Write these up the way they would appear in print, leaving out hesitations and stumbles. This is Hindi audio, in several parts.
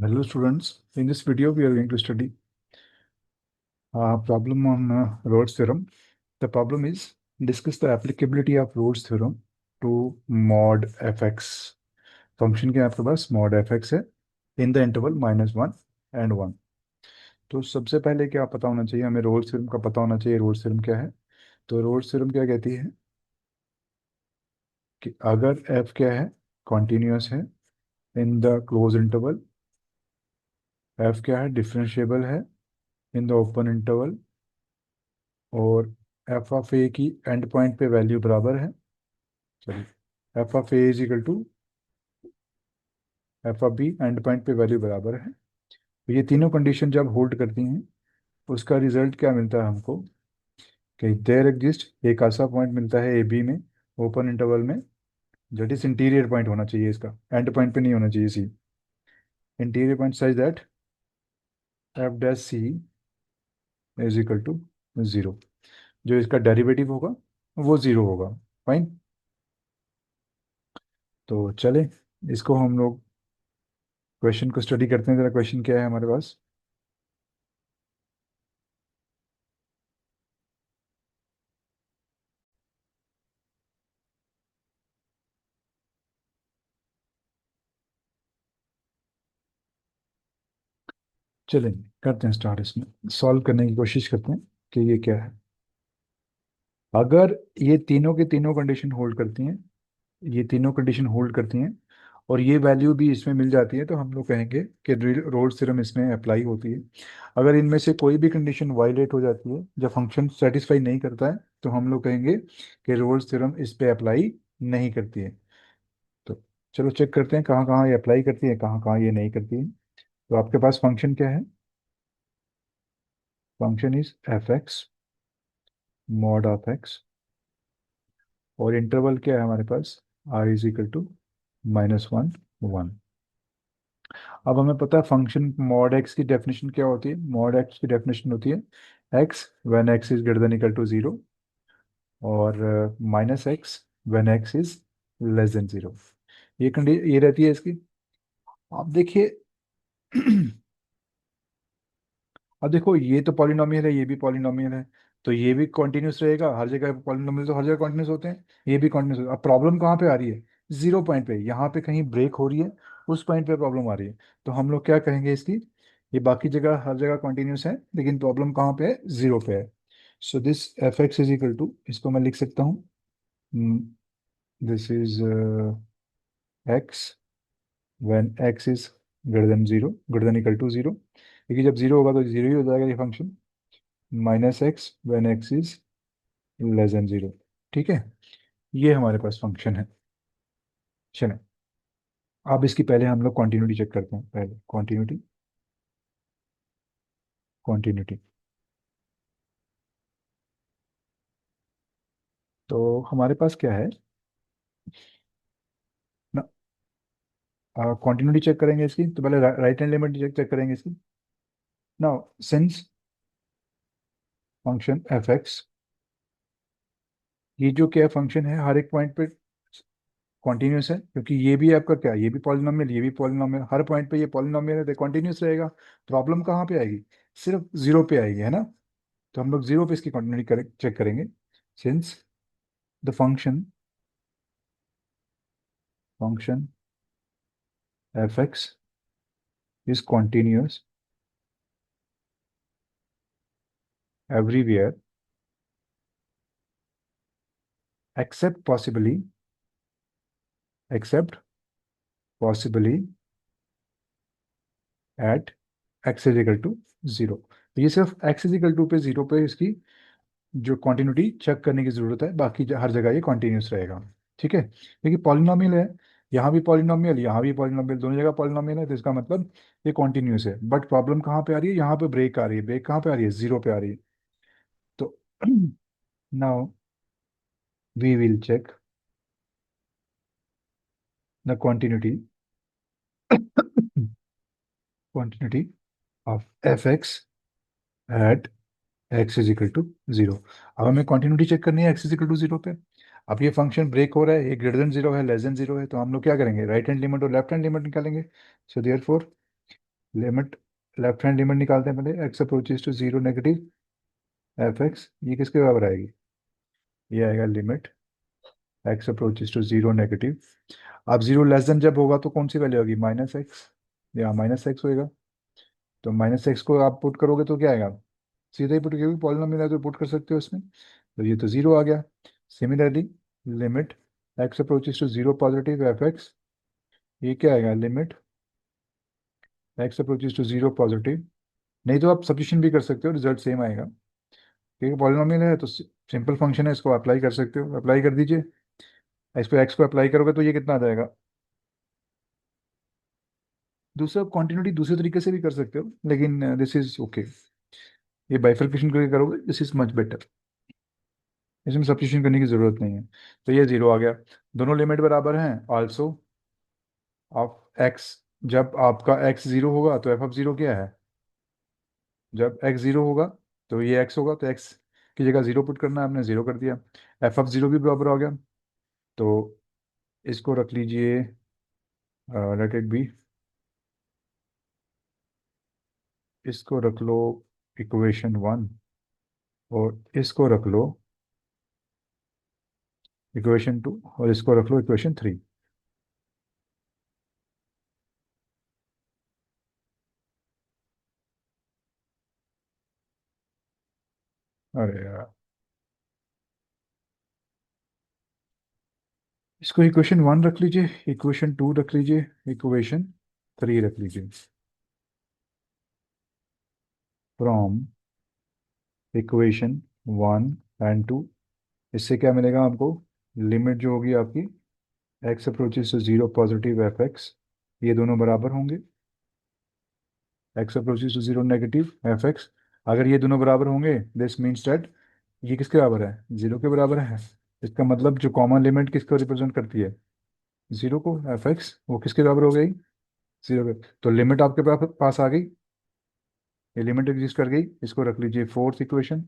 Hello students, in this video we are going to study a problem on Rolle's theorem. The problem is discuss the applicability of Rolle's theorem to mod fx. Function के आपके पास mod fx है इन द इंटरवल -1 and 1। तो सबसे पहले क्या पता होना चाहिए, हमें रोल्स थ्योरम का पता होना चाहिए। रोल्स थ्योरम क्या है? तो रोल्स थ्योरम क्या कहती है कि अगर f क्या है, कॉन्टिन्यूस है in the close interval, f क्या है, डिफरेंशिएबल है इन द ओपन इंटरवल, और एफ ऑफ ए की एंड पॉइंट पे वैल्यू बराबर है, sorry, f of a is equal to f of b, end point पे वैल्यू बराबर है। तो ये तीनों कंडीशन जब होल्ड करती हैं उसका रिजल्ट क्या मिलता है हमको कि देयर एग्जिस्ट एक ऐसा पॉइंट मिलता है ए बी में ओपन इंटरवल में, दैट इज इंटीरियर पॉइंट होना चाहिए, इसका एंड पॉइंट पे नहीं होना चाहिए। C interior point such that f dash c is equal to zero. जो इसका डेरिवेटिव होगा वो जीरो होगा। फाइन। तो चले इसको हम लोग क्वेश्चन को स्टडी करते हैं। जरा क्वेश्चन क्या है हमारे पास। चलें करते हैं स्टार्ट, इसमें सॉल्व करने की कोशिश करते हैं कि ये क्या है। अगर ये तीनों के तीनों कंडीशन होल्ड करती हैं, ये तीनों कंडीशन होल्ड करती हैं और ये वैल्यू भी इसमें मिल जाती है, तो हम लोग कहेंगे कि रोल्स थ्योरम इसमें अप्लाई होती है। अगर इनमें से कोई भी कंडीशन वायलेट हो जाती है, जब फंक्शन सेटिस्फाई नहीं करता है, तो हम लोग कहेंगे कि रोल्स थ्योरम इस पे अप्लाई नहीं करती है। तो चलो चेक करते हैं कहाँ कहाँ ये अप्लाई करती है, कहाँ कहाँ ये नहीं करती है। तो आपके पास फंक्शन क्या है? Function is f x mod of x, और इंटरवल क्या है हमारे पास? I is equal to -1 1। अब हमें पता है फंक्शन मॉड एक्स की डेफिनेशन क्या होती है। मॉड एक्स की डेफिनेशन होती है x when x is greater than equal to zero, और -x when x is less than zero. ये रहती है इसकी। आप देखिए अब देखो, ये तो पॉलिनोमियल है, ये भी पॉलिनोमियल है, तो ये भी कॉन्टिन्यूस रहेगा। हर जगह पॉलिनोमियल तो हर जगह कॉन्टिन्यूस होते हैं, ये भी कॉन्टिन्यूस। अब प्रॉब्लम कहाँ पे आ रही है? जीरो पॉइंट पे। यहाँ पे कहीं ब्रेक हो रही है, उस पॉइंट पे प्रॉब्लम आ रही है। तो हम लोग क्या कहेंगे इसकी, ये बाकी जगह हर जगह कॉन्टिन्यूस है लेकिन प्रॉब्लम कहाँ पे है? जीरो पे है। So this f x is equal to, इसको मैं लिख सकता हूँ, this is x when x is greater than zero, greater than equal to zero, क्योंकि जब जीरो होगा तो जीरो ही हो जाएगा ये function. -x when x is less than zero. ठीक है, ये हमारे पास फंक्शन है। चलें, अब इसकी पहले हम लोग कॉन्टिन्यूटी चेक करते हैं। पहले कॉन्टिन्यूटी, कॉन्टिन्यूटी। तो हमारे पास क्या है ना, कॉन्टिन्यूटी चेक करेंगे इसकी। तो पहले right hand limit check check करेंगे इसकी। Now since function f x, ये जो क्या फंक्शन है हर एक पॉइंट पे कॉन्टिन्यूस है, क्योंकि ये भी आपका क्या है, ये भी पॉलिनोमियल, ये भी पॉलिनोमियल, हर पॉइंट पे ये पॉलिनोमियल है, तो कॉन्टिन्यूस रहेगा। प्रॉब्लम कहाँ पे आएगी? सिर्फ जीरो पे आएगी, है ना। तो हम लोग जीरो पे इसकी कॉन्टिन्यूटी चेक करेंगे। Since the function f x is continuous everywhere except possibly, except possibly at x is equal to zero. तो ये सिर्फ एक्स इज इक्वल टू पे, जीरो पे इसकी जो कॉन्टिन्यूटी चेक करने की जरूरत है, बाकी हर जगह ये कॉन्टिन्यूस रहेगा। ठीक है, क्योंकि पॉलिनोमियल है, यहाँ भी पॉलिनोमियल, यहाँ भी पॉलिनोमियल, दोनों जगह पॉलिनोमियल है, तो इसका मतलब ये कॉन्टिन्यूस है। बट प्रॉब्लम कहाँ पे आ रही है? यहाँ पे ब्रेक आ रही है। ब्रेक कहाँ पे आ रही है? जीरो पे आ रही है। तो now we will check the quantity, quantity of f x at x is equal to zero. अब हमें क्वांटिटी चेक करनी है x is equal to zero पे। अब ये फंक्शन ब्रेक हो रहा है, ये ग्रेटर देन जीरो है, लेस देन जीरो है, तो हम लोग क्या करेंगे? राइट हैंड लिमिट और लेफ्ट हैंड लिमिट निकालेंगे। So therefore limit, left hand limit निकालते हैं पहले, x approaches to zero negative f x, ये किसके बराबर आएगी? ये आएगा limit x approaches to zero negative. अब जीरो लेस देन जब होगा तो कौन सी वैल्यू होगी? माइनस एक्स, या माइनस एक्स होएगा। तो माइनस एक्स को आप पुट करोगे तो क्या आएगा? सीधा ही पुट, क्योंकि पॉलिनोमियल है तो पुट कर सकते हो इसमें, तो ये तो जीरो आ गया। Similarly limit x approaches to zero positive f x, ये क्या आएगा? Limit x approaches to zero positive. नहीं तो आप सब्स्टिट्यूशन भी कर सकते हो, रिजल्ट सेम आएगा, क्योंकि पॉलिनोमियल है तो सिंपल फंक्शन है, इसको अप्लाई कर सकते हो, अप्लाई कर दीजिए। इस पे एक्स को अप्लाई करोगे तो ये कितना आ जाएगा? दूसरा कॉन्टिन्यूटी दूसरे तरीके से भी कर सकते हो, लेकिन दिस इज ओके, ये बाइफर्केशन करके करोगे, दिस इज मच बेटर, इसमें सब्स्टिट्यूशन करने की जरूरत नहीं है। तो ये जीरो आ गया। दोनों लिमिट बराबर हैं आल्सो ऑफ एक्स। जब आपका एक्स जीरो होगा तो एफ ऑफ जीरो क्या है? जब एक्स जीरो होगा तो ये एक्स होगा, तो एक्स की जगह जीरो पुट करना है, आपने जीरो कर दिया, एफ ऑफ जीरो भी बराबर हो गया। तो इसको रख लीजिए, लेट इट बी, इसको रख लो इक्वेशन वन, और इसको रख लो इक्वेशन टू, और इसको रख लो इक्वेशन थ्री। अरे यार, इसको इक्वेशन वन रख लीजिए, इक्वेशन टू रख लीजिए, इक्वेशन थ्री रख लीजिए। From equation one and two, इससे क्या मिलेगा आपको? लिमिट जो होगी आपकी x approaches to zero positive f x, ये दोनों बराबर होंगे, x approaches to zero negative f x. अगर ये दोनों बराबर होंगे दिस मीन्स दैट ये किसके बराबर है? जीरो के बराबर है। इसका मतलब जो कॉमन लिमिट किसको रिप्रेजेंट करती है? जीरो को, एफ एक्स, वो किसके बराबर हो गई? जीरो के। तो लिमिट आपके पास आ गई, ये लिमिट एग्जिस्ट कर गई, इसको रख लीजिए fourth equation.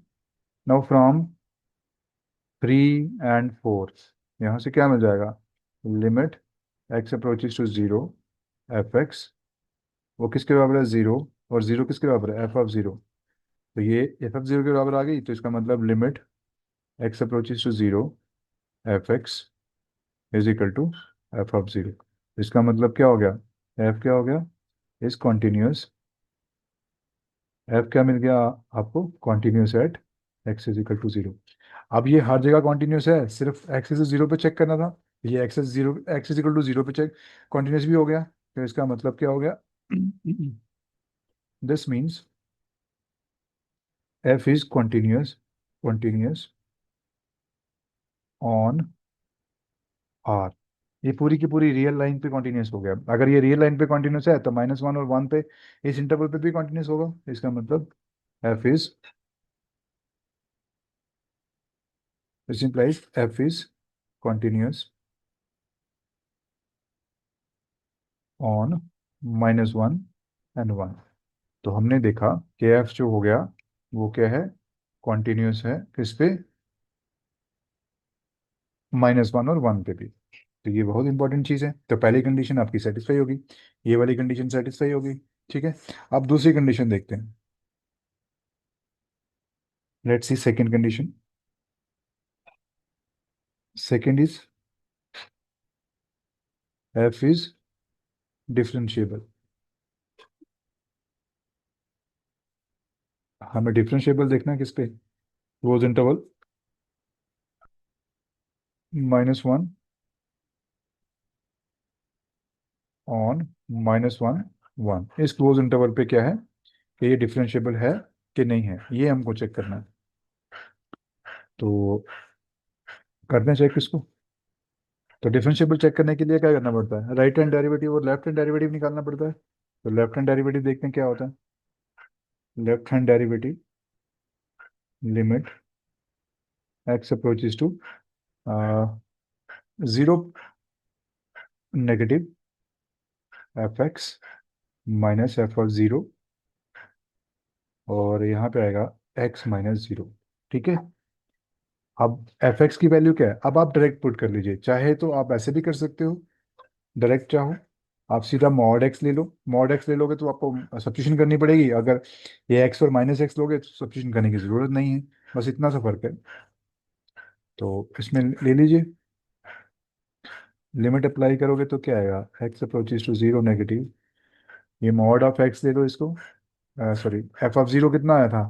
Now from three and fourth, यहाँ से क्या मिल जाएगा? Limit x approaches to zero f x, वो किसके बराबर है? जीरो, और जीरो किसके बराबर है? F of zero. तो ये एफ ऑफ जीरो के बराबर आ गई, तो इसका मतलब limit x approaches to zero f x is equal to f of zero. इसका मतलब क्या हो गया? एफ क्या हो गया? Is continuous. एफ क्या मिल गया आपको? Continuous at x is equal to zero. अब ये हर जगह कॉन्टिन्यूस है, सिर्फ एक्स इज जीरो पे चेक करना था, ये x is zero, x is equal to zero पे चेक कॉन्टिन्यूस भी हो गया, तो इसका मतलब क्या हो गया? This means f is continuous, continuous on R. ये पूरी की पूरी रियल लाइन पे कॉन्टिन्यूस हो गया। अगर ये रियल लाइन पे कॉन्टिन्यूस है तो माइनस वन और वन पे, इस इंटरवल पे भी कॉन्टिन्यूस होगा, इसका मतलब F is, this implies F is continuous on minus one and one. तो हमने देखा कि एफ जो हो गया वो क्या है? कॉन्टिन्यूस है किस पे? माइनस वन और वन पे भी। तो ये बहुत इंपॉर्टेंट चीज़ है। तो पहली कंडीशन आपकी सेटिस्फाई होगी, ये वाली कंडीशन सेटिस्फाई होगी, ठीक है। अब दूसरी कंडीशन देखते हैं, let's see second condition. Second is F is differentiable. हमें डिफरेंशिएबल देखना है किस पे? Close interval minus one on minus one one, इस क्लोज इंटरवल पे क्या है कि ये डिफरेंशिएबल है कि नहीं है, ये हमको चेक करना है। तो करते हैं चेक इसको। तो डिफरेंशिएबल चेक करने के लिए क्या करना पड़ता है? राइट हैंड डेरिवेटिव और लेफ्ट हैंड डेरिवेटिव निकालना पड़ता है। तो लेफ्ट हैंड डेरिवेटिव देखते हैं क्या होता है। Left hand derivative limit x approaches to zero negative f x minus f of zero, और यहाँ पे आएगा एक्स माइनस जीरो, ठीक है। अब एफ एक्स की वैल्यू क्या है? अब आप डायरेक्ट पुट कर लीजिए, चाहे तो आप ऐसे भी कर सकते हो, डायरेक्ट चाहो आप सीधा मॉड एक्स ले लो। मॉड एक्स ले लोगे तो आपको सब्स्टिट्यूशन करनी पड़ेगी। अगर ये एक्स और माइनस एक्स लोगे तो सब्स्टिट्यूशन करने की जरूरत नहीं है। बस इतना सा फर्क है। तो इसमें ले लीजिए। लिमिट अप्लाई करोगे तो क्या आएगा, x approaches to zero negative. ये मॉड ऑफ एक्स ले लो इसको। सॉरी, एफ ऑफ जीरो कितना आया था,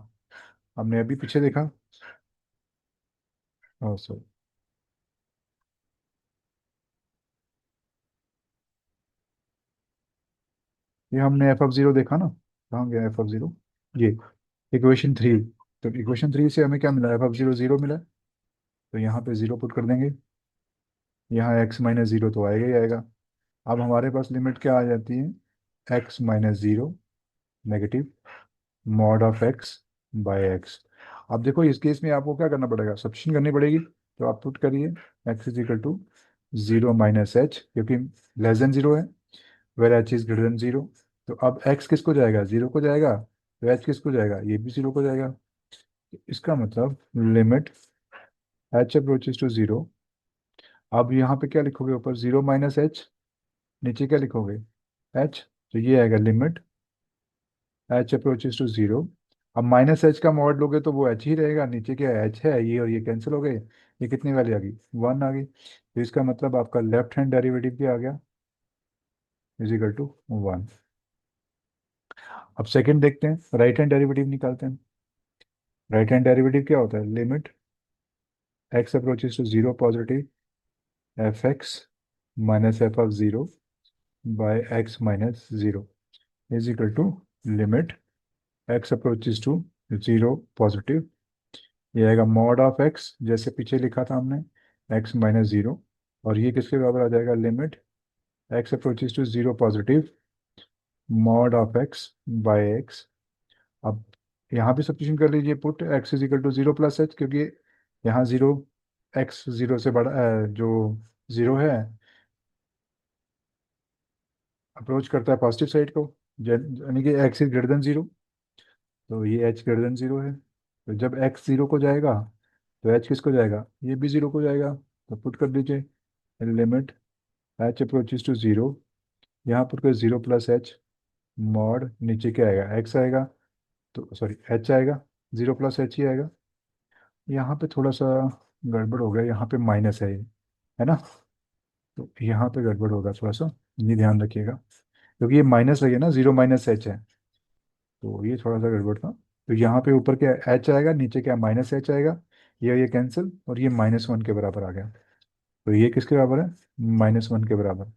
हमने अभी पीछे देखा। सॉरी, ये हमने एफ ऑफ जीरो देखा ना, कहाँ गया एफ ऑफ जीरो, ये इक्वेशन थ्री। तो इक्वेशन थ्री से हमें क्या मिला, एफ ऑफ जीरो जीरो मिला। तो यहाँ पे जीरो पुट कर देंगे। यहाँ एक्स माइनस जीरो तो आएगा ही आएगा। अब हमारे पास लिमिट क्या आ जाती है, x minus zero negative mod of x by x. अब देखो इस केस में आपको क्या करना पड़ेगा, सब्स्टिट्यूशन करनी पड़ेगी। तो आप पुट करिए x is equal to zero minus h, क्योंकि लेस देन जीरो है, where h is greater than zero. तो अब एक्स किसको जाएगा, जीरो को जाएगा। तो एच किसको जाएगा, ये भी जीरो को जाएगा। इसका मतलब limit h approaches to zero. अब यहाँ पे क्या लिखोगे, ऊपर जीरो माइनस एच, नीचे क्या लिखोगे, एच। तो ये आएगा limit h approaches to zero. अब माइनस एच का मॉड लोगे तो वो एच ही रहेगा, नीचे क्या एच है, ये और ये कैंसिल हो गए। ये कितनी वाली आ गई, वन आ गई। तो इसका मतलब आपका लेफ्ट हैंड डेरिवेटिव क्या आ गया, इज इक्वल टू वन। अब सेकंड देखते हैं, राइट हैंड डेरिवेटिव निकालते हैं। राइट हैंड डेरिवेटिव क्या होता है, limit x approaches to zero positive f x minus f of zero by x minus zero is equal to limit x approaches to zero positive. ये आएगा मॉड ऑफ एक्स, जैसे पीछे लिखा था हमने, एक्स माइनस जीरो। और ये किसके बराबर आ जाएगा, limit x approaches to zero positive mod of x by x. अब यहाँ भी सब्स्टिट्यूशन कर लीजिए, put x is equal to zero plus h, क्योंकि यहाँ जीरो, एक्स जीरो से बड़ा जो जीरो है अप्रोच करता है पॉजिटिव साइड को, यानी कि x is greater than zero. तो ये एच ग्रेटर देन जीरो है। तो जब एक्स जीरो को जाएगा तो एच किसको जाएगा, ये भी जीरो को जाएगा। तो पुट कर दीजिए limit h approaches to zero, यहाँ पर कोई जीरो प्लस एच मॉड, नीचे क्या आएगा, एक्स आएगा। तो सॉरी, एच आएगा, जीरो प्लस एच ही आएगा। यहाँ पे थोड़ा सा गड़बड़ हो गया, यहाँ पे माइनस है ये, है ना। तो यहाँ पे गड़बड़ होगा थोड़ा सा, ये ध्यान रखिएगा, क्योंकि ये माइनस है ना, जीरो माइनस एच है। तो ये थोड़ा सा गड़बड़ था। तो यहाँ पे ऊपर क्या एच आएगा, नीचे क्या माइनस एच आएगा। ये कैंसिल, और ये माइनस वन के बराबर आ गया। तो ये किसके बराबर है, माइनस वन के बराबर।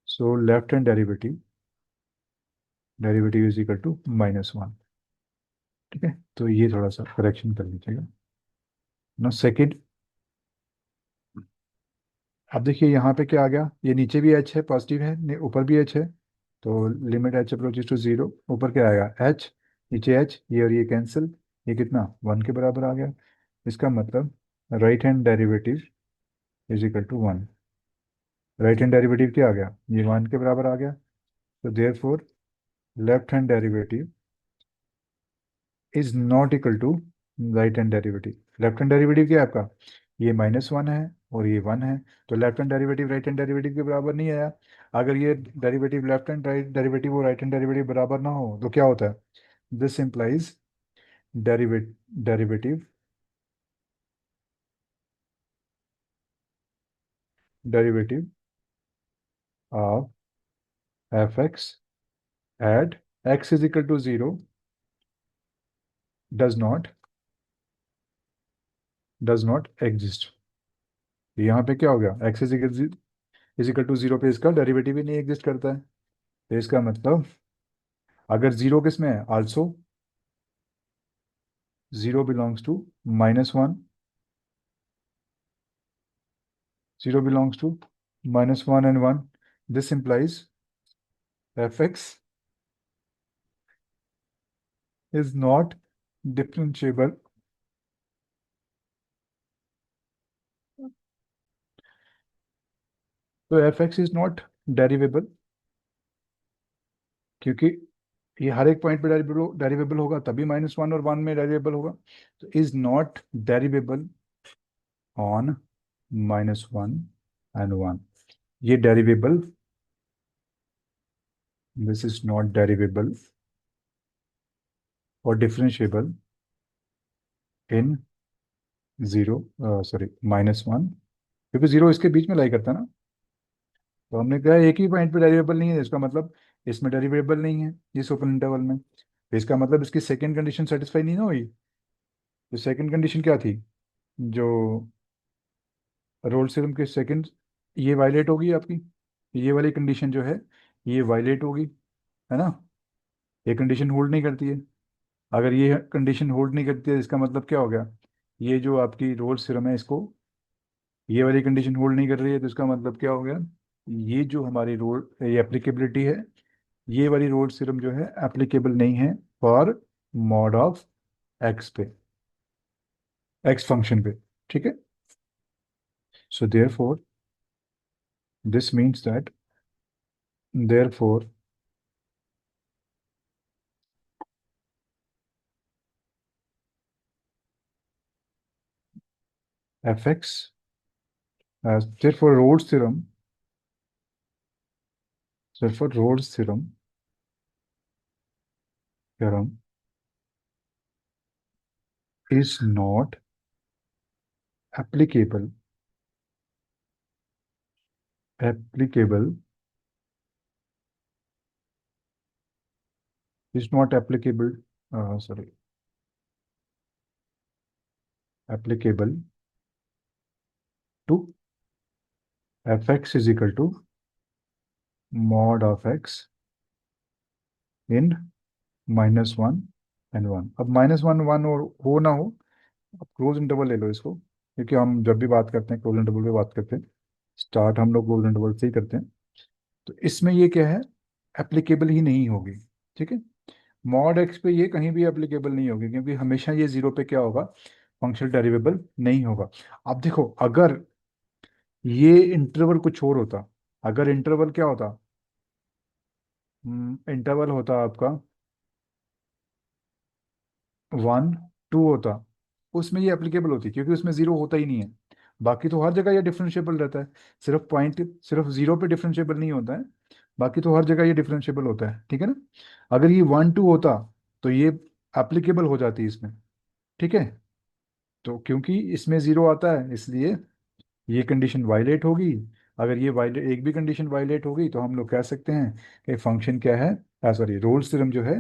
So left hand derivative, derivative is equal to minus one. ठीक है, तो ये थोड़ा सा करेक्शन कर लीजिएगा ना, सेकेंड। अब देखिए यहाँ पे क्या आ गया, ये नीचे भी एच है, पॉजिटिव है, ऊपर भी एच है। तो limit h approaches to zero, ऊपर क्या आएगा एच, नीचे एच, ये और ये कैंसिल, ये कितना वन के बराबर आ गया। इसका मतलब right hand derivative is equal to one. Right hand derivative क्या आ गया, ये वन के बराबर आ गया। तो therefore left hand derivative is not equal to right hand derivative. Left hand derivative क्या है आपका, ये माइनस वन है और ये वन है। तो left hand derivative right hand derivative के बराबर नहीं आया। अगर ये derivative left hand right derivative और राइट हैंड डेरिवेटिव बराबर ना हो तो क्या होता है, this implies derivate derivative derivative of f x at x is equal to zero does not exist. यहाँ पे क्या हो गया, x is equal to zero पे इसका डेरिवेटिव ही नहीं एग्जिस्ट करता है। तो इसका मतलब अगर जीरो किस में है, also zero belongs to minus one, zero belongs to minus one and one, this implies f x is not differentiable. तो f x is not derivable, क्योंकि ये हर एक पॉइंट पे डेरिवेबल होगा तभी माइनस वन और वन में डेरिवेबल होगा। तो is not derivable on minus one and 1। ये derivable, this is not derivable और डिफरेंशिएबल इन जीरो, सॉरी -1, क्योंकि जीरो इसके बीच में लाई करता है ना। तो हमने कहा एक ही पॉइंट पे डेरिवेबल नहीं है, इसका मतलब इसमें डेरिवेबल नहीं है इस ओपन इंटरवल में। तो इसका मतलब इसकी सेकंड कंडीशन सेटिस्फाई नहीं ना हुई। तो सेकंड कंडीशन क्या थी, जो रोल्स थ्योरम के सेकंड, ये वायलेट होगी आपकी, ये वाली कंडीशन जो है ये वायलेट होगी, है ना। ये कंडीशन होल्ड नहीं करती है। अगर ये कंडीशन होल्ड नहीं करती है इसका मतलब क्या हो गया, ये जो आपकी रोल्स थ्योरम है इसको, ये वाली कंडीशन होल्ड नहीं कर रही है, तो इसका मतलब क्या हो गया, ये जो हमारी रोल ये एप्लीकेबिलिटी है, ये वाली रोल्स थ्योरम जो है एप्लीकेबल नहीं है फॉर मॉड ऑफ एक्स पे, एक्स फंक्शन पे। ठीक है। So therefore this means that, therefore f x, therefore Rolle's theorem is not applicable applicable is not applicable sorry applicable to fx is equal to mod of x in -1 and 1। अब -1 1 और हो ना हो, अब क्लोज इंटरवल ले लो इसको, क्योंकि हम जब भी बात करते हैं क्लोज इंटरवल पे बात करते हैं, स्टार्ट हम लोग क्लोज इंटरवल से ही करते हैं। तो इसमें ये क्या है, एप्लीकेबल ही नहीं होगी। ठीक है। मॉड एक्स पे ये कहीं भी एप्लीकेबल नहीं होगी, क्योंकि हमेशा ये जीरो पे क्या होगा, फंक्शनल डेरिवेबल नहीं होगा। अब देखो, अगर ये इंटरवल कुछ और होता, अगर इंटरवल क्या होता, इंटरवल होता आपका 1 2 होता, उसमें ये एप्लीकेबल होती, क्योंकि उसमें जीरो होता ही नहीं है। बाकी तो हर जगह ये डिफरेंशिएबल रहता है, सिर्फ पॉइंट, सिर्फ जीरो पे डिफरेंशिएबल नहीं होता है, बाकी तो हर जगह ये डिफरेंशिएबल होता है। ठीक है ना। अगर ये 1 2 होता तो ये एप्लीकेबल हो जाती इसमें। ठीक है। तो क्योंकि इसमें जीरो आता है इसलिए ये कंडीशन वायलेट होगी। अगर ये वायलेट, एक भी कंडीशन वायलेट होगी तो हम लोग कह सकते हैं कि फंक्शन क्या है, सॉरी रोल्स थ्योरम जो है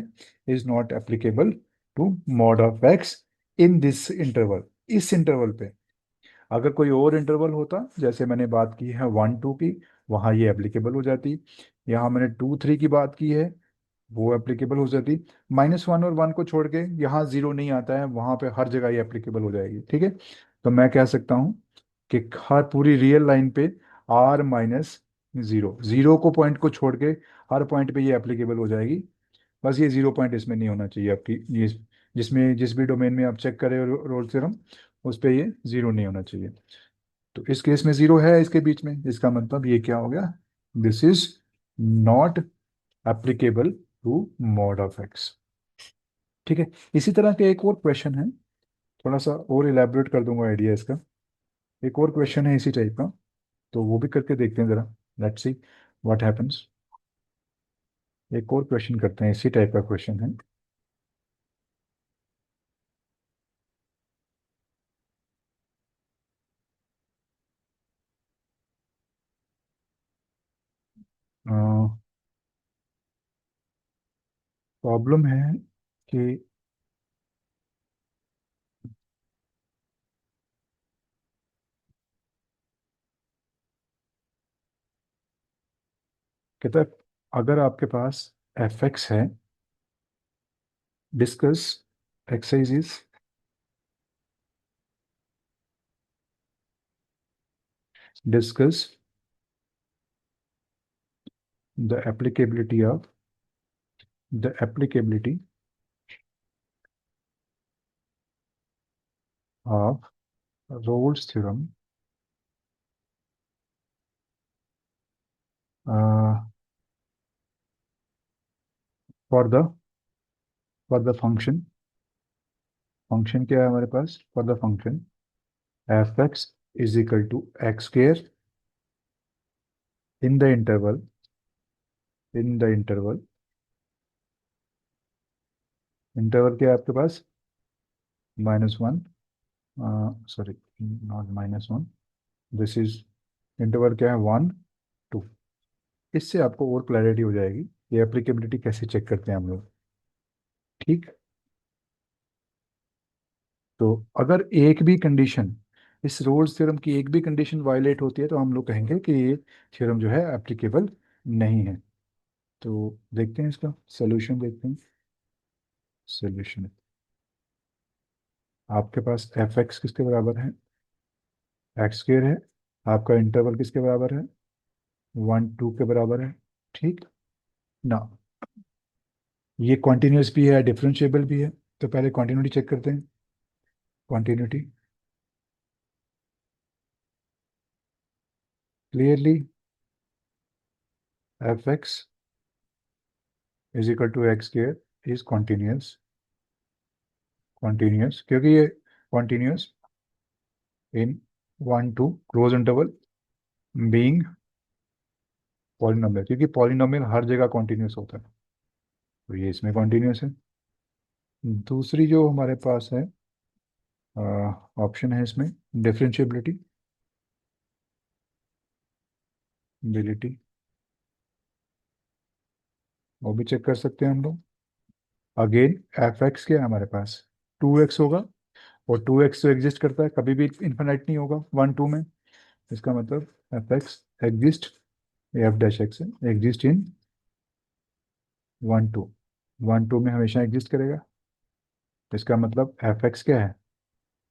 is not applicable to mod of x in this interval, इस इंटरवल पे। अगर कोई और इंटरवल होता, जैसे मैंने बात की है 1 2 की, वहाँ ये एप्लीकेबल हो जाती। यहाँ मैंने 2 3 की बात की है, वो एप्लीकेबल हो जाती। -1 और 1 को छोड़ के यहाँ जीरो नहीं आता है, वहां पे हर जगह ये एप्लीकेबल हो जाएगी। ठीक है। तो मैं कह सकता हूँ कि हर पूरी रियल लाइन पे R-0, जीरो को पॉइंट को छोड़ के हर पॉइंट पे ये एप्लीकेबल हो जाएगी। बस ये जीरो पॉइंट इसमें नहीं होना चाहिए आपकी, ये जिसमें जिस भी डोमेन में आप चेक करें रोल थ्योरम, उस पे ये जीरो नहीं होना चाहिए। तो इस केस में जीरो है इसके बीच में, इसका मतलब ये क्या हो गया, this is not applicable to mod of x. ठीक है। इसी तरह के एक और क्वेश्चन है, थोड़ा सा और इलेबोरेट कर दूंगा आइडिया इसका। एक और क्वेश्चन है इसी टाइप का, तो वो भी करके देखते हैं जरा, लेट्स सी व्हाट हैपेंस। एक और क्वेश्चन करते हैं, इसी टाइप का क्वेश्चन है। प्रॉब्लम है कि कहता है, अगर आपके पास एफ एक्स है, discuss exercise, discuss the applicability of the applicability of Rolle's theorem for the function, function क्या है हमारे पास, for the function f x is equal to x square in the interval, in the interval, interval क्या है आपके पास? -1, sorry, not -1, this is, interval क्या है? 1, 2। इससे आपको और क्लैरिटी हो जाएगी ये एप्लीकेबिलिटी कैसे चेक करते हैं हम लोग। ठीक। तो अगर एक भी कंडीशन, इस रोल्स थ्योरम की एक भी कंडीशन वायलेट होती है तो हम लोग कहेंगे कि ये थ्योरम जो है एप्लीकेबल नहीं है। तो देखते हैं इसका सोल्यूशन, देखते हैं सोल्यूशन। आपके पास एफ एक्स किसके बराबर है? एक्स स्क्र है। आपका इंटरवल किसके बराबर है? 1, 2 के बराबर है। ठीक ना। ये कॉन्टिन्यूस भी है, डिफरेंशिएबल भी है। तो पहले कॉन्टिन्यूटी चेक करते हैं। Continuity clearly, f x is equal to x square is continuous, continuous क्योंकि ये continuous in 1, 2 close interval being polynomial, क्योंकि पॉलिनोमियल हर जगह कॉन्टिन्यूस होता है, तो ये इसमें कॉन्टिन्यूस है। दूसरी जो हमारे पास है ऑप्शन है इसमें, डिफरेंशिएबिलिटी, बिलिटी, वो भी चेक कर सकते हैं हम लोग। अगेन एफ एक्स क्या है हमारे पास? 2x होगा, और 2x तो एग्जिस्ट करता है, कभी भी इन्फिनाइट नहीं होगा 1, 2 में। इसका मतलब F x exist, F dash x exist in 1, 2, 1, 2 में हमेशा एग्जिस्ट करेगा। इसका मतलब एफ एक्स क्या है?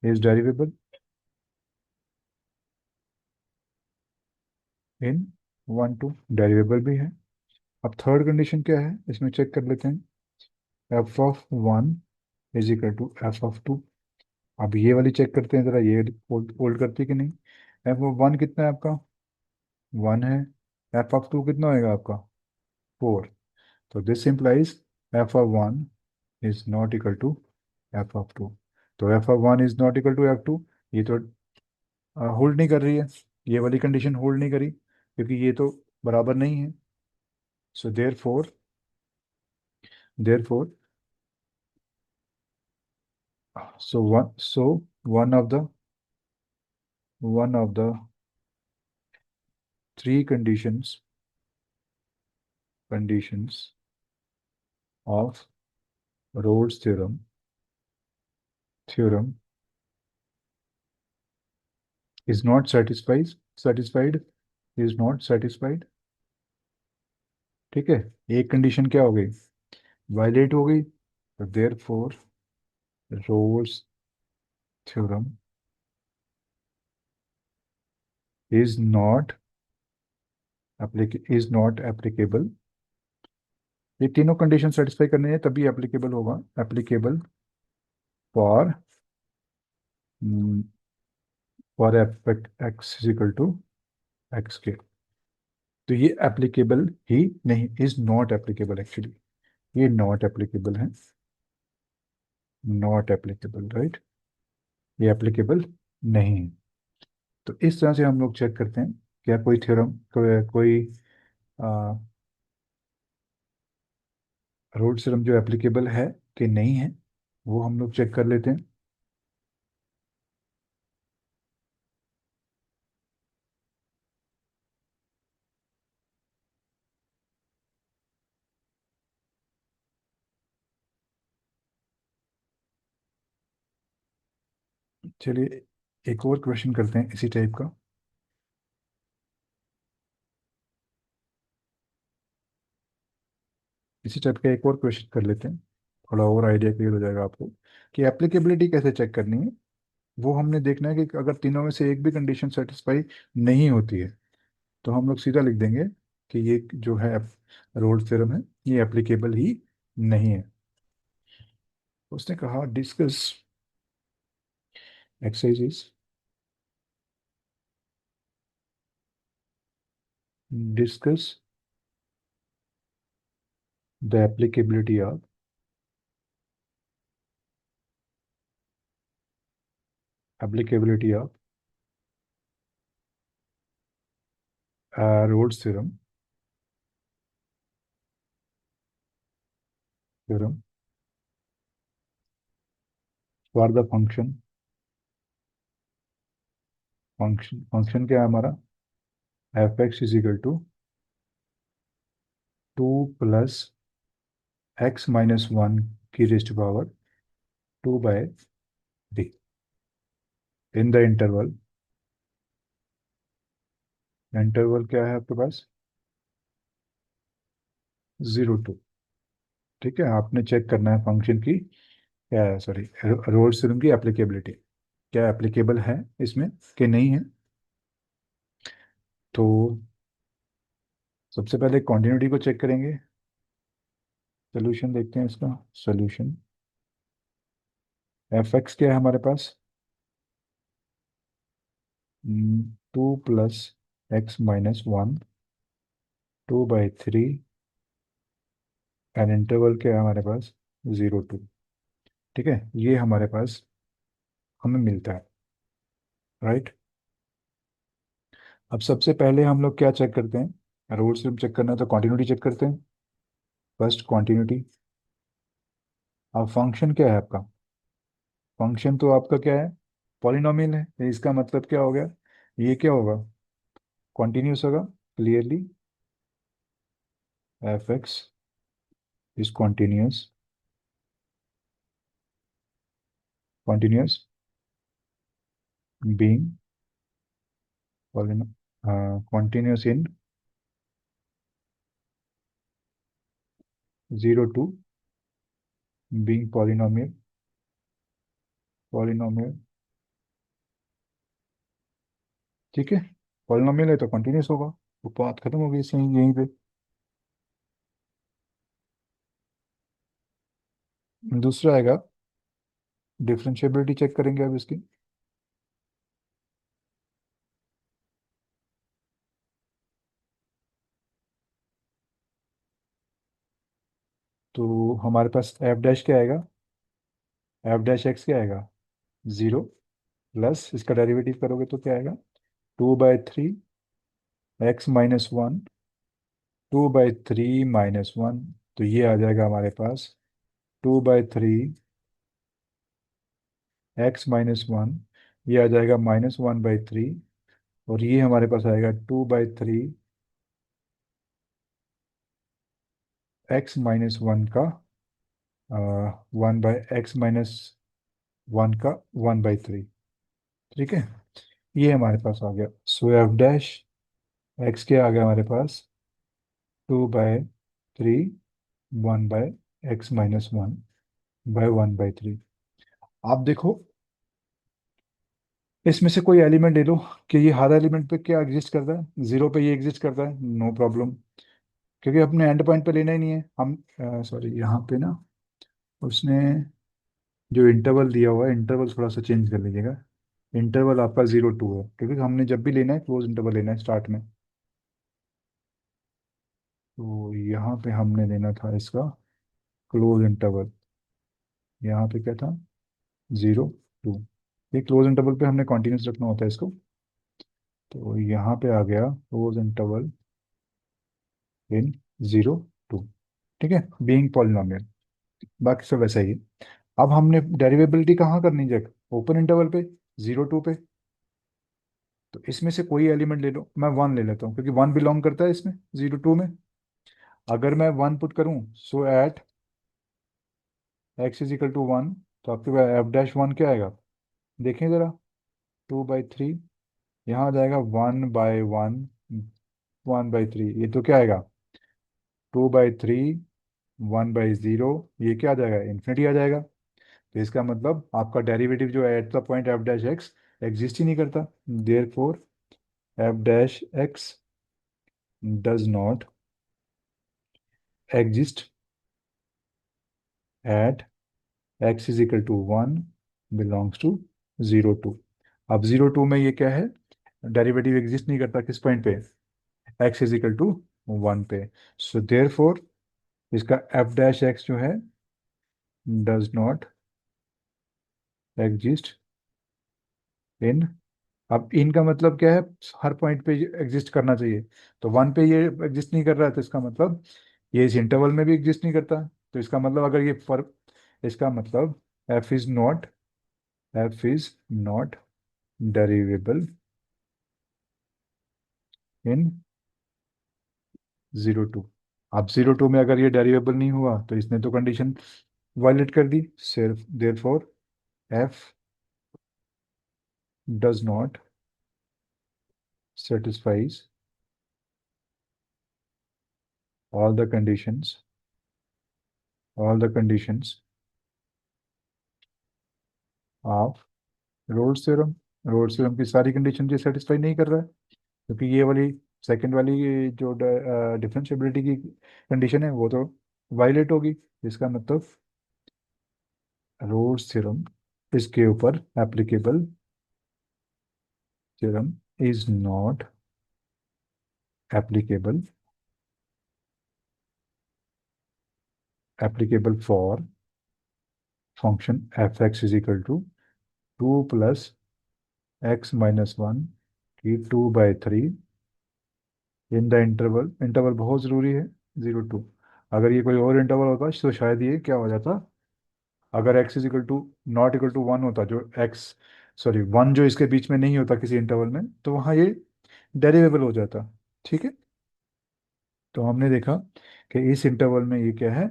इज डेरिवेबल इन 1, 2, डेरिवेबल भी है। अब थर्ड कंडीशन क्या है इसमें चेक कर लेते हैं। f(1) is equal to f(2)। अब ये वाली चेक करते हैं जरा, ये होल्ड करती है कि नहीं। f(1) कितना है आपका? 1 है। f(2) कितना होएगा आपका? 4। तो this implies f(1) is not equal to f(2)। तो f(1) is not equal to f(2), ये तो होल्ड नहीं कर रही है, ये वाली कंडीशन होल्ड नहीं करी क्योंकि ये तो बराबर नहीं है। So therefore so one of the three conditions of Rolle's theorem is not satisfied is not satisfied। ठीक है, एक कंडीशन क्या हो गई? वायलेट हो गई, तो therefore Rolle's theorem is not applicable. ये तीनों कंडीशन सेटिस्फाई करने हैं तभी एप्लीकेबल होगा। Applicable for for f x is equal to x के। तो ये एप्लीकेबल ही नहीं, इज नॉट एप्लीकेबल एक्चुअली, ये नॉट एप्लीकेबल है, नॉट एप्लीकेबल राइट, ये एप्लीकेबल नहीं है। तो इस तरह से हम लोग चेक करते हैं क्या कोई थ्योरम, कोई रोल्स थ्योरम जो एप्लीकेबल है कि नहीं है, वो हम लोग चेक कर लेते हैं। चलिए एक और क्वेश्चन करते हैं इसी टाइप का। इसी टाइप का एक और क्वेश्चन कर लेते हैं, थोड़ा और आइडिया क्लियर हो जाएगा आपको कि एप्लीकेबिलिटी कैसे चेक करनी है। वो हमने देखना है कि अगर तीनों में से एक भी कंडीशन सेटिस्फाई नहीं होती है तो हम लोग सीधा लिख देंगे कि ये जो है रोल्स थ्योरम है, ये एप्लीकेबल ही नहीं है। उसने कहा discuss exercises, discuss the applicability of Rolle's theorem, theorem for the function, function क्या है हमारा, f x is equal to 2 + x - 1 की raised power 2/3 in the interval, interval क्या है आपके पास, 0 to। ठीक है, आपने चेक करना है फंक्शन की क्या है, सॉरी, रोल्स थ्योरम की एप्लीकेबिलिटी, क्या एप्लीकेबल है इसमें कि नहीं है। तो सबसे पहले कॉन्टिन्यूटी को चेक करेंगे, सोल्यूशन देखते हैं इसका, सोल्यूशन एफ एक्स क्या है हमारे पास, 2 + x - 1 2/3 एंड इंटरवल क्या है हमारे पास, 0 to। ठीक है, ये हमारे पास हमें मिलता है, राइट। अब सबसे पहले हम लोग क्या चेक करते हैं, रूल्स चेक करना है तो कॉन्टिन्यूटी चेक करते हैं, फर्स्ट कॉन्टिन्यूटी। अब फंक्शन क्या है आपका, फंक्शन तो आपका क्या है, पॉलिनोमियल है, तो इसका मतलब क्या हो गया, ये क्या होगा, कॉन्टिन्यूस होगा, clearly f x is continuous, continuous being continuous in 0 to being polynomial, polynomial. ठीक है, पॉलिनोमियल है तो कॉन्टिन्यूस होगा, वो बात खत्म हो गई इसे यहीं पे। दूसरा आएगा, डिफरेंशिएबिलिटी चेक करेंगे अब इसकी। तो हमारे पास एफ डैश क्या आएगा, एफ डैश एक्स क्या आएगा, 0 प्लस इसका डेरिवेटिव करोगे तो क्या आएगा, 2/3 x - 1 2/3 - 1, तो ये आ जाएगा हमारे पास 2/3 x - 1, ये आ जाएगा -1/3, और ये हमारे पास आएगा 2/3 x - 1 का 1/x - 1 का 1/3। ठीक है, ये हमारे पास आ गया, सो एफ डैश एक्स क्या आ गया हमारे पास, 2/3 1/x - 1/1/3। आप देखो, इसमें से कोई एलिमेंट ले लो, कि ये हर एलिमेंट पे क्या एग्जिस्ट करता है, 0 पे ये एग्जिस्ट करता है, नो प्रॉब्लम, क्योंकि अपने एंड पॉइंट पे लेना ही नहीं है हम, सॉरी यहाँ पे ना उसने जो इंटरवल दिया हुआ है, इंटरवल थोड़ा सा चेंज कर लीजिएगा, इंटरवल आपका 0 to है, क्योंकि हमने जब भी लेना है क्लोज इंटरवल लेना है स्टार्ट में, तो यहाँ पे हमने लेना था इसका क्लोज इंटरवल, यहाँ पे क्या था, 0 to, ये क्लोज इंटरवल पे हमने कॉन्टिन्यूस रखना होता है इसको, तो यहाँ पे आ गया क्लोज इंटरवल इन 0 to। ठीक है, बीइंग पॉलिनोमियल, बाकी सब वैसा ही है। अब हमने डेरिवेबिलिटी कहाँ करनी है, ओपन इंटरवल पे, 0 to पे, तो इसमें से कोई एलिमेंट ले लो, मैं 1 ले लेता हूँ क्योंकि 1 बिलोंग करता है इसमें 0 to में। अगर मैं 1 पुट करूँ, सो एट x = 1, तो आपके पास एफ डैश 1 क्या आएगा, देखें ज़रा, 2/3, यहाँ आ जाएगा 1/1, 1/3, ये तो क्या आएगा, 2/3 1/0, ये क्या आ जाएगा, इन्फिनिटी आ जाएगा। तो इसका मतलब आपका डेरिवेटिव जो है at the point f dash x exist ही नहीं करता, therefore f dash x does not exist at x = 1 belongs to 0 to। अब 0 to में ये क्या है, डेरिवेटिव एग्जिस्ट नहीं करता किस पॉइंट पे, x = 1 पे, सो देयर फोर इसका एफ डैश एक्स जो है डज नॉट एग्जिस्ट इन अब इनका मतलब क्या है, हर पॉइंट पे एग्जिस्ट करना चाहिए। तो वन पे ये एग्जिस्ट नहीं कर रहा है, तो इसका मतलब ये इस इंटरवल में भी एग्जिस्ट नहीं करता। तो इसका मतलब अगर ये फर इसका मतलब एफ इज नॉट डेरिवेबल इन 0 2। अब 0 2 में अगर ये डेरिवेबल नहीं हुआ तो इसने तो कंडीशन वायलेट कर दी। सिर्फ therefore F does not satisfies all the conditions all the conditions of Rolle's theorem. Rolle's theorem की सारी कंडीशन ये सेटिस्फाई नहीं कर रहा है, क्योंकि ये वाली सेकंड वाली जो डिफरेंशिएबिलिटी की कंडीशन है वो तो वायलेट होगी। इसका मतलब रोल्स थ्योरम इसके ऊपर applicable theorem is not applicable applicable for function f x is equal to 2 + x - 1 की 2/3 इन द इंटरवल। इंटरवल बहुत ज़रूरी है, 0 2। अगर ये कोई और इंटरवल होता तो शायद ये क्या हो जाता, अगर x is equal to not equal to 1 होता, जो x सॉरी 1 जो इसके बीच में नहीं होता किसी इंटरवल में, तो वहाँ ये डेरिवेबल हो जाता। ठीक है। तो हमने देखा कि इस इंटरवल में ये क्या है,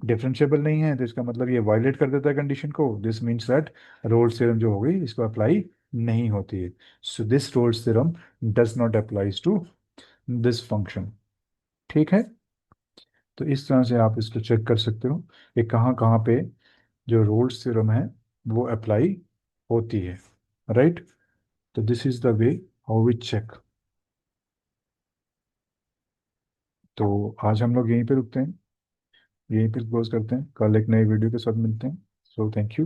डिफरेंशिएबल नहीं है, तो इसका मतलब ये वायलेट कर देता है कंडीशन को। This means that Rolle's theorem जो हो गई इसको अप्लाई नहीं होती है। So this Rolle's theorem does not applies to this function. ठीक है। तो इस तरह से आप इसको चेक कर सकते हो कि कहाँ कहाँ पे जो रोल्स थ्योरम है वो अप्लाई होती है। राइट। तो this is the way how we check. तो आज हम लोग यहीं पे रुकते हैं, यहीं पे क्लोज करते हैं, कल एक नए वीडियो के साथ मिलते हैं। So thank you.